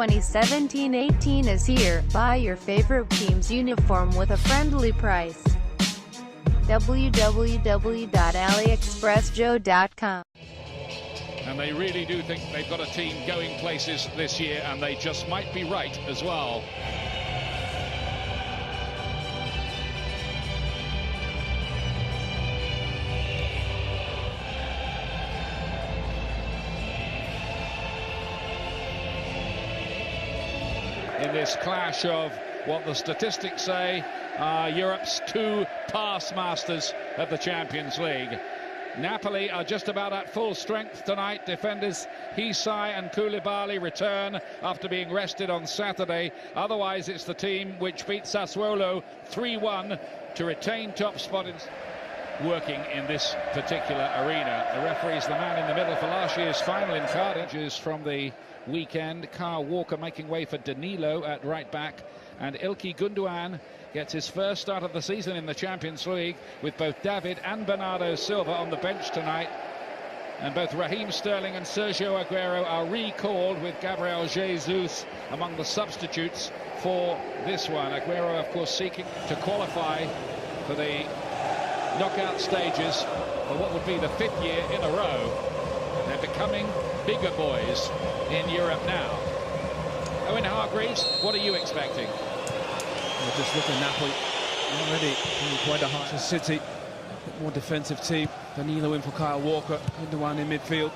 2017-18 is here. Buy your favorite team's uniform with a friendly price. www.aliexpressjoe.com. And they really do think they've got a team going places this year, and they just might be right as well. In this clash of what the statistics say are Europe's two past masters of the Champions League. Napoli are just about at full strength tonight. Defenders Hdvidz and Koulibaly return after being rested on Saturday. Otherwise, it's the team which beat Sassuolo 3-1 to retain top spot working in this particular arena. The referee's the man in the middle for last year's final in Cardiff. From the weekend, Kyle Walker making way for Danilo at right back, and Ilkay Gundogan gets his first start of the season in the Champions League, with both David and Bernardo Silva on the bench tonight. And both Raheem Sterling and Sergio Aguero are recalled, with Gabriel Jesus among the substitutes for this one. Aguero, of course, seeking to qualify for the knockout stages for what would be the 5th year in a row. They're becoming bigger boys in Europe now. Owen Hargreaves, what are you expecting? Just look at Napoli, already quite a hard City, more defensive team. Danilo in for Kyle Walker, Gundogan in midfield.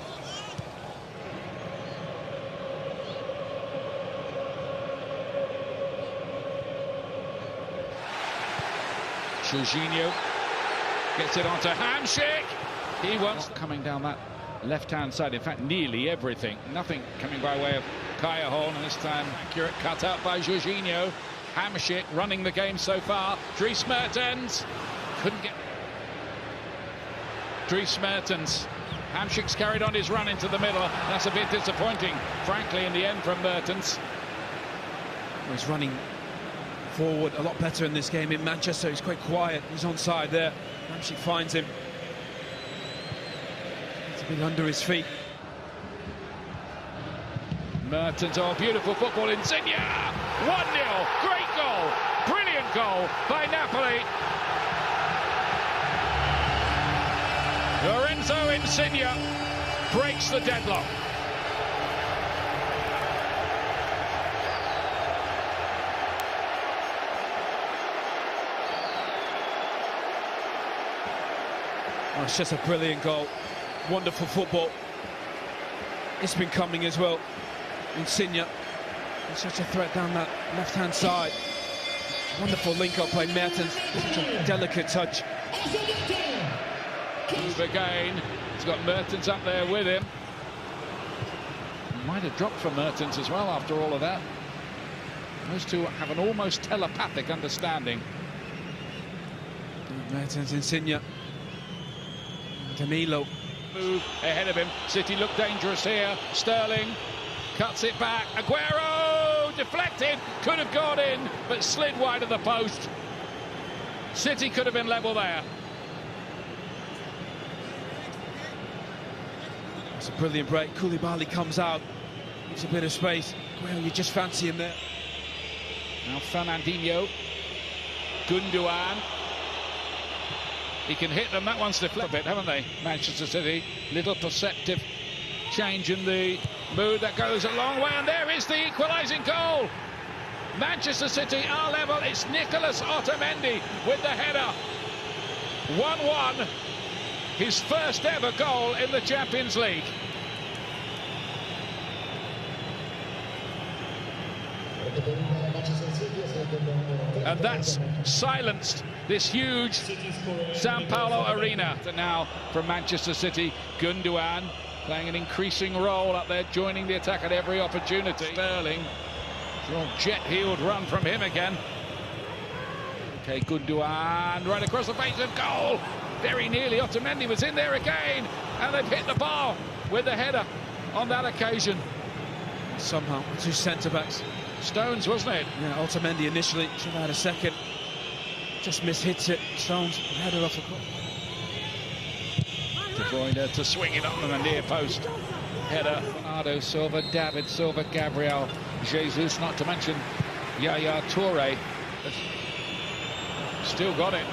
Jorginho gets it onto Hamsik. He wants coming down that left-hand side. In fact, nearly everything. Nothing coming by way of Kaya Horn, and this time accurate cut out by Jorginho. Hamsik running the game so far. Dries Mertens couldn't get. Dries Mertens. Hamsik's carried on his run into the middle. That's a bit disappointing, frankly, in the end from Mertens. He's running forward a lot better in this game. In Manchester, he's quite quiet. He's onside there. Hamsik finds him. It's a bit under his feet. Mertens, oh, beautiful football. Insigne, 1-0, great goal, brilliant goal by Napoli. Lorenzo Insigne breaks the deadlock. Oh, it's just a brilliant goal, wonderful football. It's been coming as well. Insigne, such a threat down that left-hand side. Wonderful link-up by Mertens, such a delicate touch. Move again, he's got Mertens up there with him. Might have dropped for Mertens as well after all of that. Those two have an almost telepathic understanding. Mertens, Insigne, Danilo. Move ahead of him. City look dangerous here. Sterling cuts it back. Aguero deflected, could have gone in, but slid wide of the post. City could have been level there. It's a brilliant break. Koulibaly comes out, gives a bit of space. Well, you just fancy him there. Now Fernandinho, Gundogan. He can hit them. That one's deflected a bit, haven't they? Manchester City, little perceptive change in the mood that goes a long way, and there is the equalising goal. Manchester City are level. It's Nicolas Otamendi with the header. 1-1, his first ever goal in the Champions League. And that's silenced this huge Sao Paulo arena. And now from Manchester City, Gundogan playing an increasing role up there, joining the attack at every opportunity. Sterling, jet-heeled run from him again. Okay, Gundogan right across the face of goal. Very nearly, Otamendi was in there again, and they've hit the bar with the header on that occasion. Somehow, two centre-backs. Stones, wasn't it? Yeah, Otamendi initially, should have had a second. Just mishits it. Stones, header off the cup. De Bruyne to swing it up on the near post. Header, Bernardo Silva, David Silva, Gabriel Jesus, not to mention Yaya Toure. Still got it.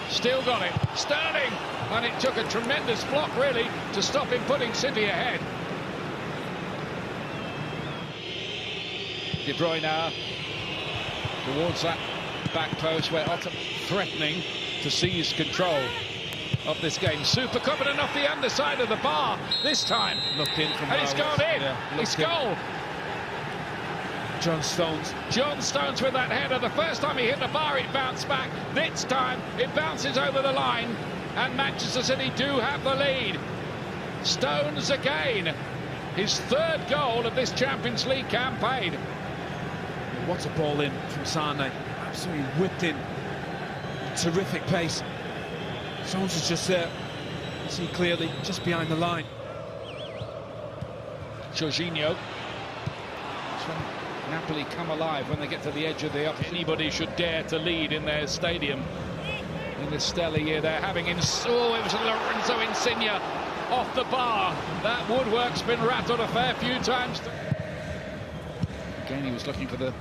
Still got it. Sterling! And it took a tremendous block, really, to stop him putting City ahead. De Bruyne now towards that back post where Otto threatening to seize control of this game. Super confident off the underside of the bar this time. Looked in from and it's gone in. Yeah, It's goal. John Stones. John Stones with that header. The first time he hit the bar, it bounced back. This time, it bounces over the line. And Manchester City do have the lead. Stones again. His third goal of this Champions League campaign. What a ball in from Sane. Absolutely whipped in. Terrific pace. Stones is just there. You see clearly, just behind the line. Jorginho. Napoli come alive when they get to the edge of the up. Anybody should dare to lead in their stadium in this stellar year they're having. It was Lorenzo Insigne off the bar. That woodwork's been rattled a fair few times. Again, he was looking for the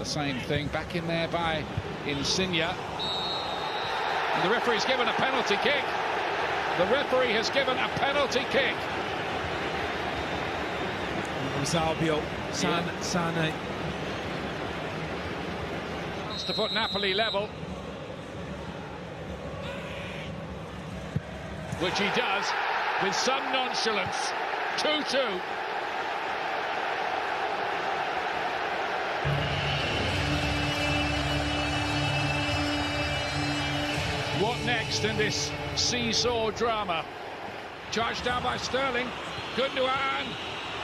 same thing. Back in there by Insigne. And the referee's given a penalty kick. The referee has given a penalty kick. It was Albiol. Sane. Wants to put Napoli level. Which he does with some nonchalance. 2-2. What next in this seesaw drama? Charged down by Sterling. Gundogan.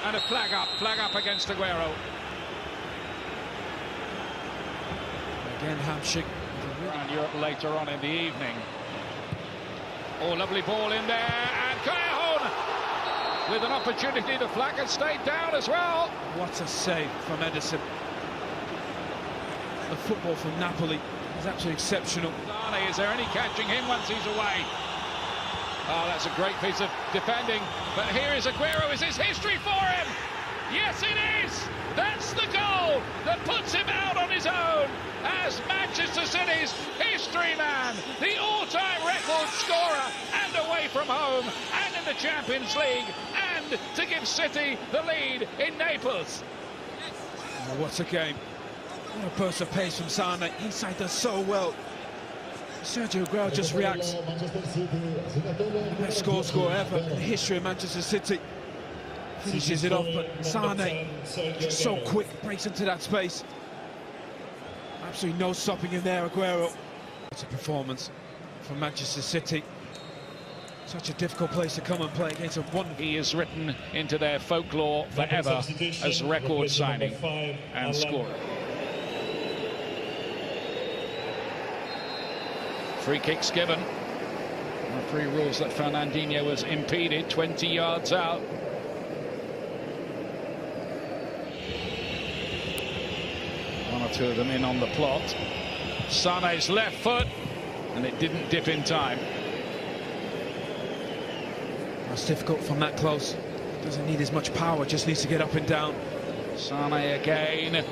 And a flag up against Aguero. Again, Hamsik. Around Europe later on in the evening. Oh, lovely ball in there, and Callejon with an opportunity. The flag had stayed down as well. What a save from Edison. The football from Napoli is absolutely exceptional. Is there any catching him once he's away? Oh, that's a great piece of defending. But here is Aguero. Is this history for him? Yes, it is. That's the goal that puts him out on his own as Manchester City's history man, the all-time record scorer, and away from home, and in the Champions League, and to give City the lead in Naples. Oh, what a game. What a burst of pace from Sane. Inside does so well. Sergio Aguero just reacts. Best score ever in the history of Manchester City. Finishes it off, but Sane just so quick, breaks into that space. Absolutely no stopping him there, Aguero. It's a performance from Manchester City. Such a difficult place to come and play against a one. He is written into their folklore forever as record signing and scorer. Free kicks given. Referee rules that Fernandinho was impeded 20 yards out. One or two of them in on the plot. Sane's left foot, and it didn't dip in time. That's difficult from that close. Doesn't need as much power, just needs to get up and down. Sane again.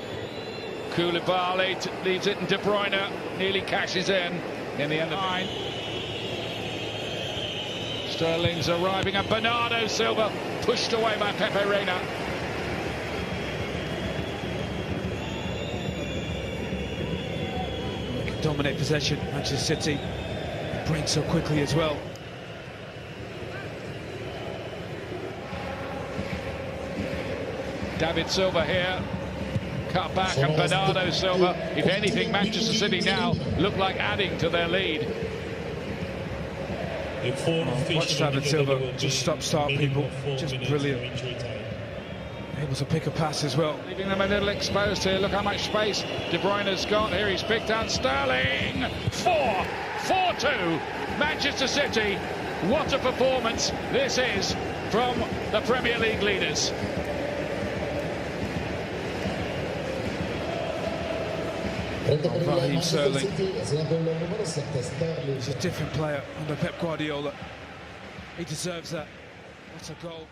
Koulibaly leaves it, and De Bruyne nearly cashes in the end of line. Sterling's arriving, and Bernardo Silva pushed away by Pepe Reina. Dominate possession, Manchester City break so quickly as well. David Silva here, cut back, and Bernardo Silva. If anything, Manchester City now look like adding to their lead. Watch David Silva just start people, just brilliant. Able to pick a pass as well. Leaving them a little exposed here. Look how much space De Bruyne's got here. He's picked out Sterling. 4-2. Manchester City. What a performance this is from the Premier League leaders. Raheem Sterling. He's a different player under Pep Guardiola. He deserves that. What a goal.